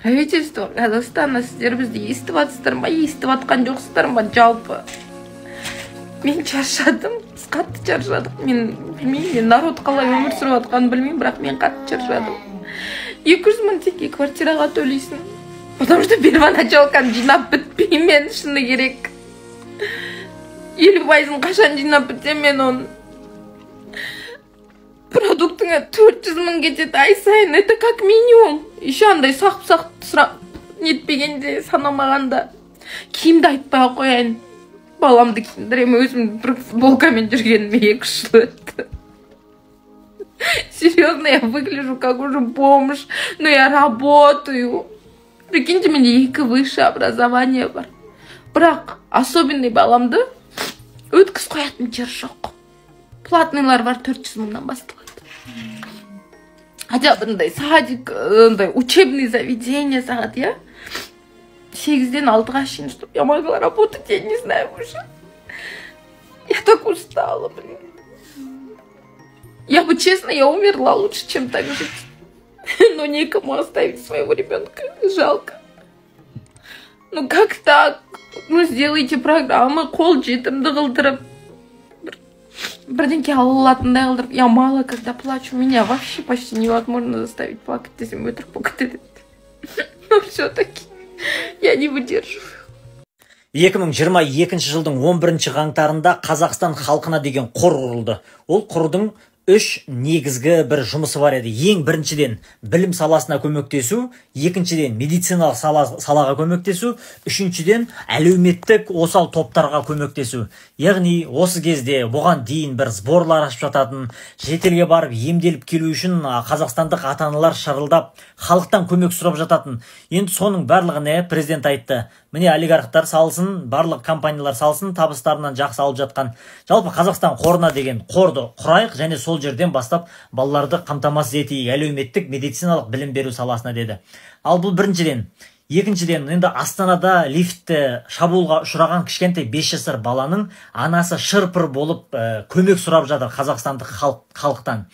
Правительство Казахстана, сіздер бізді естіп атсыздар ма, естіп атқан жоқсыздар ма? Жалпы мен шаршадым, біз қатты шаршадық. Мен білмеймін, мен народ қалай өмір сүріп атқанын білмеймін, бірақ мен қатты шаршадым. 200 мың теңге квартираға төлейсің, потому что первоначалканы жинап бітпеймін, шыны керек. 50%-ын қашан жинап бітсем, мен оны продуктыңа 400 мың кетеді ай сайын, это как минимум. Еще андай сақ нетпегенде, санамағанда киімді айтпай қояйын. Баламды киіндірем, өзім бір футболкамен жүргеніме 2 жыл өтті. Серьезно, я выгляжу как уже бомж, но я работаю. Прикиньте, менде 2 высшее образование бар. Бірақ особенный баламды өткіз қоятын жер жоқ. Платныйлар бар, 400 мыңнан басталады. Хотя бы садик, учебные заведения сағат, я 8-ден 6-ға шейін, чтобы я могла работать, я не знаю уже. Я так устала, блин. Я бы, честно, я умерла лучше, чем так жить. Но некому оставить своего ребенка, жалко. Ну как так? Ну сделайте программы, қол жетімді қылдырып. Бірдеңке алатындай қылдырып. Я мало когда плачу, меня вообще почти невозможно заставить плакать, если өтірік покатырет. Но все-таки я не выдерживаю. 2022 жылдың 11 қаңтарында Қазақстан халқына деген қор құрылды. Ол қордың 3 негізгі бір жұмысы бар еді. Ең біріншіден білім саласына көмектесу, екіншіден медициналық салаға көмектесу, үшіншіден әлеуметтік осал топтарға көмектесу. Яғни осы кезде бұған дейін бір сборлар ашып жататын, шетелге барып емделіп келу үшін қазақстандық ата-аналар шырылдап, халықтан көмек сұрап жататын. Енді соның барлығын президент айтты. Міне олигархтар салсын, барлық компаниялар салсын, табыстарынан жақсы алып жатқан. Жалпы Қазақстан қорына деген қорды құрайық және сол жерден бастап балаларды қамтамасыз етейік әлеуметтік медициналық білім беру саласына деді. Ал бұл біріншіден. Екіншіден, енді Астанада лифтті шабуылға ұшыраған кішкентай 5 жасар баланың анасы шырпыр болып көмек сұрап жатыр қазақстандық халықтан.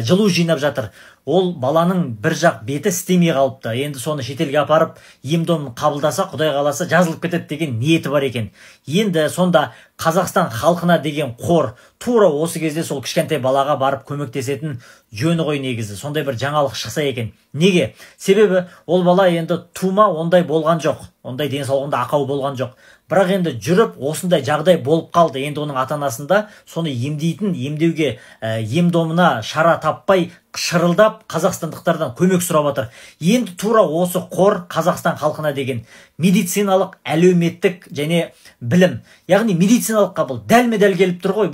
Жылу жинап жатыр. Ол баланың бір жақ беті істемей қалыпты. Енді соны шетелге апарып, ем-домын қабылдаса, Құдай қаласа жазылып кетеді деген ниеті бар екен. Енді сонда Қазақстан халқына деген қор тура осы кезде сол кішкентай балаға барып көмектесетін жөні ғой негізі. Сондай бір жаңалық шықса екен. Неге? Себебі ол бала енді тума ондай болған жоқ. Ондай денсаулығында ақау болған жоқ. Бірақ енді жүріп осындай жағдай болып қалды. Енді оның ата-анасында соны емдеуге ем-домына шара таппай шырылдап қазақстандықтардан көмек сұрап жатыр. Енді тура осы қор Қазақстан халқына деген медициналық, әлеуметтік және білім. Яғни медициналық қабыл дәлме-дәл келіп тұр ғой.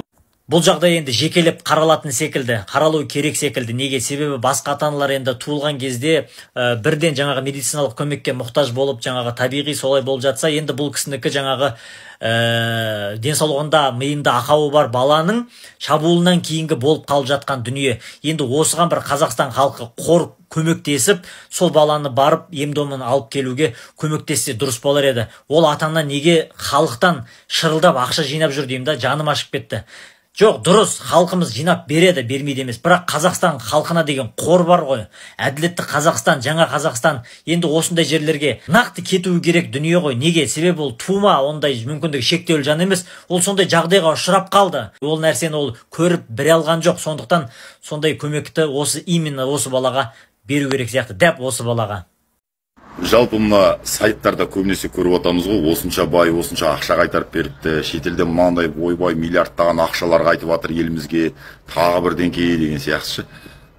Бұл жағдай енді жекелеп қаралатын секілді, қаралу керек секілді. Неге? Себебі басқа ата-аналар енді туылған кезде бірден жаңағы медициналық көмекке мұқтаж болып, жаңағы табиғи солай болып жатса, енді бұл кісінікі жаңағы денсаулығында, миында ақауы бар баланың шабуылынан кейінгі болып қалып жатқан дүние. Енді осыған бір Қазақстан халқы қор көмектесіп, сол баланы барып ем-домын алып келуге көмектессе дұрыс болар еді. Ол ата-ана неге халықтан шырылдап ақша жинап жүр деймін да, жаным ашып кетті. Жоқ, дұрыс, халқымыз жинап береді, бермейді емес. Бірақ Қазақстан халқына деген қор бар ғой. Әділетті Қазақстан, жаңа Қазақстан енді осындай жерлерге нақты кетуі керек дүние ғой. Неге? Себебі ол тума ондай мүмкіндігі шектеулі жан емес. Ол сондай жағдайға ұшырап қалды. Ол нәрсені ол көріп біле алған жоқ. Сондықтан сондай көмекті именно осы балаға беру керек сияқты. Дәп осы балаға. Жалпы мына сайттарда көбінесе көріп отырмыз ғой, осынша бай, осынша ақша қайтарып беріпті, шетелде мынандай ойбай миллиардтаған ақшалар қайтып жатыр елімізге, тағы бірдеңке деген сияқты.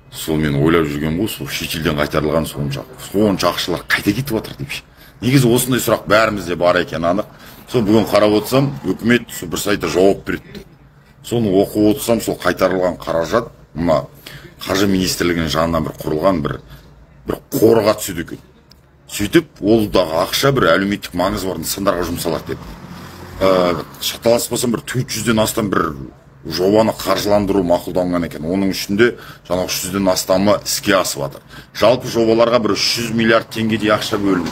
Сол мен ойлап жүрген ғой, сол шетелден қайтарылған сонша ақшалар қайда кетіп жатыр деп. Негізі осындай сұрақ бәрімізде бар екен анық. Сол бүгін қарап отырсам, үкімет бір сайтта жауап берді. Соны оқып отырсам, сол қайтарылған қаражат мына қаржы министрлігінің жанынан бір құрылған бір қорға түседі екен. Сөйтіп, олдағы ақша бір әлеуметтік маңызы бар нысандарға жұмсалады деп. Шаталаспасам бір 400-ден астам бір жобаны қаржыландыру мақұлданған екен. Оның ішінде жаңағы 300-ден астамы іске асып жатыр. Жалпы жобаларға бір 300 миллиард теңгедей ақша бөлінді.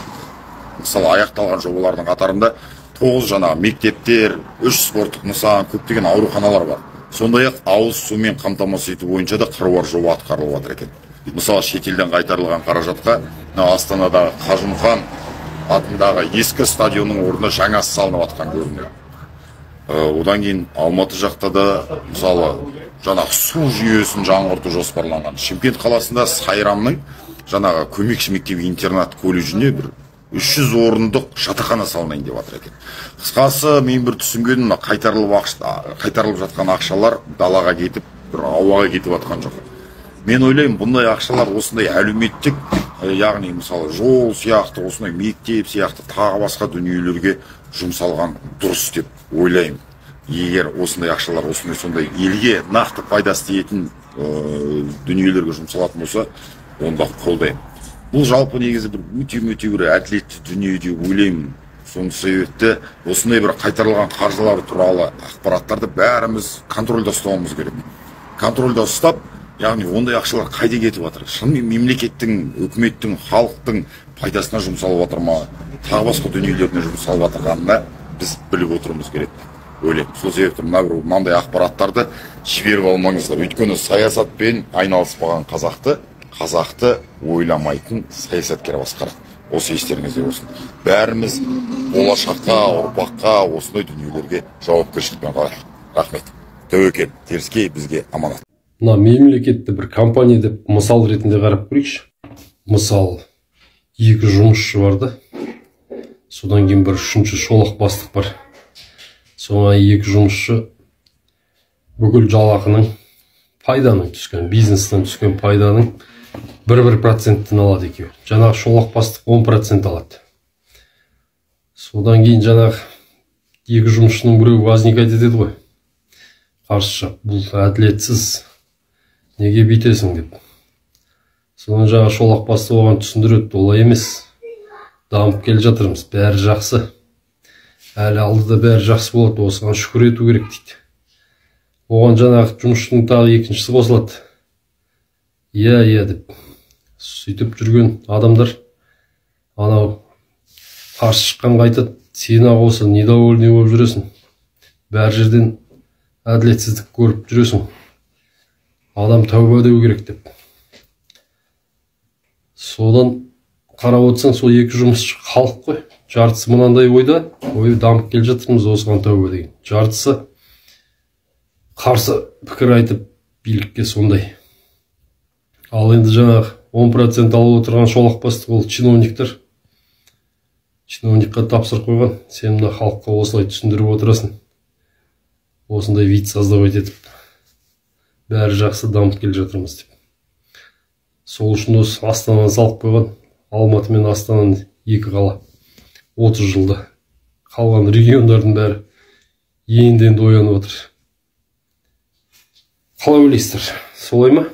Мысалы, аяқталған жобалардың қатарында 9 жаңағы мектептер, 3 спорттық нысан, көптеген ауруханалар бар. Сондай-ақ ауыз сумен қамтамасыз ету бойынша да қыруар жоба атқарылып жатыр екен. Мысалы шетелден қайтарылған қаражатқа Астанадағы Қажымұқан атындағы ескі стадионның орнына жаңасы салынып жатқан көрінеді. Одан кейін Алматы жақта да мысалы жаңағы су жүйесін жаңғырту жоспарланған. Шымкент қаласында Сайрамның жаңағы көмекші мектеп интернат колледжіне бір 300 орындық жатақхана салынайын деп жатыр екен. Қысқасы мен бір түсінгенім қайтарылып жатқан ақшалар далаға кетіп, бір ауаға кетіп жатқан жоқ. Мен ойлаймын, бұндай ақшалар осындай әлеуметтік, яғни мысалы жол сияқты, осындай мектеп сияқты тағы басқа дүниелерге жұмсалған дұрыс деп ойлаймын. Егер осындай ақшалар сондай елге нақты пайдасы тиетін дүниелерге жұмсалатын болса, онда қолдаймын. Бұл жалпы негізі бір өте бір әділетті дүние деп ойлаймын. Соның себепті осындай бір қайтарылған қаржылар туралы ақпараттарды бәріміз контрольда ұстауымыз керек. Контрольда ұстап, яғни ондай ақшалар қайда кетіп жатыр? Шынымен мемлекеттің, үкіметтің, халықтың пайдасына жұмсалып жатыр ма? Тағы басқа дүниелеріне жұмсалып жатырғанына біз біліп отыруымыз керек. Ойлаймын. Сол себепті мынандай ақпараттарды жіберіп алмаңыздар. Өйткені саясатпен айналыспаған қазақты ойламайтын саясаткер басқарады. Осы естеріңізде болсын. Бәріміз болашаққа, ұрпаққа, осындай дүниелерге жауапкершілікпен қарайық. Рахмет. Тәуекел, теріскей бізге аманат. Мына мемлекетті бір компания деп мысал ретінде қарап көрейікші. Мысал, 2 жұмысшы барды. Содан кейін бір 3-ші шолақ бастық бар. Соңа 2 жұмысшы бүкіл жалақының пайданың түскен, бизнестен түскен пайданың 1% алады екеуі. Жаңағы шолақ бастық 10% алады. Содан кейін жаңағы 2 жұмысшының біреуі возникать етеді ғой. Қарсы жақ, бұл әділетсіз, неге бүйтесің деп. Содан жаңағы шолақ бастық оған түсіндіреді, олай емес. Дамып келе жатырмыз, бәрі жақсы. Әлі алдыда бәрі жақсы болады, осыған шүкір ету керек дейді. Оған жаңағы жұмысшының тағы 2-шісі қосылады. Иә деп. Сөйтіп жүрген адамдар анау қарсы шыққанға айтады, сен осы недовольный болып жүресің. Бәр жерден әділетсіздік көріп жүресің. Адам тәуба деу керек деп. Содан қарап отырсаң, сол 2 жұмысшы халық қой. Жартысы мынандай ойда, дамып келе жатырмыз осыған тәуба деген. Жартысы қарсы пікір айтып билікке сондай. Ал енді жаңағы 10% алып отырған шолақ бастық ол чиновниктер. Чиновникқа тапсырып қойған, сен мына халыққа осылай түсіндіріп отырасың. Осындай вид создавать етіп, бәрі жақсы дамып келе жатырмыз деп. Сол үшін осы Астананы салып қойған, Алматы мен Астананы 2 қала 30 жылда. Қалған региондардың бәрі енді оянып отыр. Қалай ойлайсыздар? Солай ма?